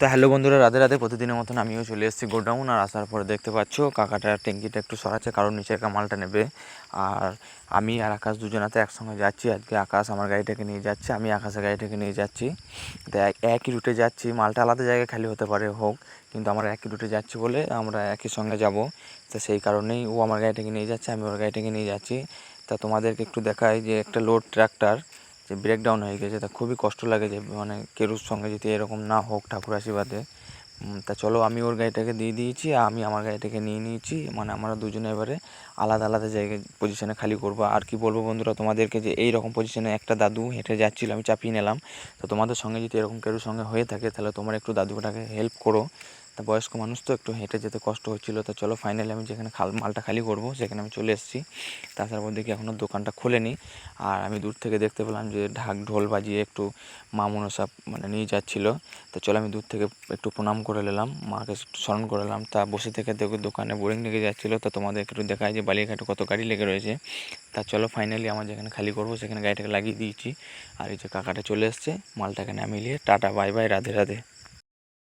তো হ্যালো বন্ধুরা, রাধে রাধে। প্রতিদিনের মতন আমিও চলে এসেছি গোডাউন। আর আসার পরে দেখতে পাচ্ছ কাকাটা ট্যাঙ্কিটা একটু সরাচ্ছে, কারণ নিচের মালটা নেবে। আর আমি আর আকাশ দুজনাতে একসঙ্গে যাচ্ছি। আজকে আকাশ আমার গাড়িটাকে নিয়ে যাচ্ছে, আমি আকাশের গাড়িটাকে নিয়ে যাচ্ছি। তো একই রুটে যাচ্ছি। মালটা আলাদা জায়গায় খালি হতে পারে হোক, কিন্তু আমরা একই রুটে যাচ্ছি বলে আমরা একই সঙ্গে যাব। তো সেই কারণেই ও আমার গাড়িটাকে নিয়ে যাচ্ছে, আমি ওর গাড়িটাকে নিয়ে যাচ্ছি। তা তোমাদেরকে একটু দেখাই যে একটা লোড ট্রাক্টর যে ব্রেকডাউন হয়ে গেছে, তা খুবই কষ্ট লাগে যে মানে কেরুর সঙ্গে যদি এরকম না হোক, ঠাকুর আশীর্বাদে। তা চলো, আমি ওর গাড়িটাকে দিয়ে দিয়েছি, আমি আমার গাড়িটাকে নিয়ে নিয়েছি। মানে আমরা দুজনে এবারে আলাদা আলাদা জায়গায় পজিশানে খালি করবো। আর কি বলবো বন্ধুরা তোমাদেরকে, যে এই রকম পজিশানে একটা দাদু হেঁটে যাচ্ছিল, আমি চাপিয়ে নিলাম। তো তোমাদের সঙ্গে যদি এরকম কেরুর সঙ্গে হয়ে থাকে, তাহলে তোমরা একটু দাদুটাকে হেল্প করো। তা বয়স্ক মানুষ তো একটু হেঁটে যেতে কষ্ট হচ্ছিলো। তো চলো, ফাইনালি আমি যেখানে মালটা খালি করবো সেখানে আমি চলে এসেছি। তাছাড়া পর দেখি এখনও দোকানটা খোলেনি। আর আমি দূর থেকে দেখতে পেলাম যে ঢাক ঢোল বাজিয়ে একটু মা মনসা মানে নিয়ে যাচ্ছিলো। তো চলো, আমি দূর থেকে একটু প্রণাম করে নিলাম, মাকে একটু স্মরণ করে নিলাম। তা বসে থেকে দেখো দোকানে বোরিং লেগে যাচ্ছিলো। তো তোমাদের একটু দেখায় যে বালিয়াঘাটে কত গাড়ি লেগে রয়েছে। তা চলো, ফাইনালি আমার যেখানে খালি করবো সেখানে গাড়িটাকে লাগিয়ে দিয়েছি। আর এই যে কাকাটা চলে এসছে, মালটাকে নামিয়ে নিয়ে tata bye bye, Radhe Radhe.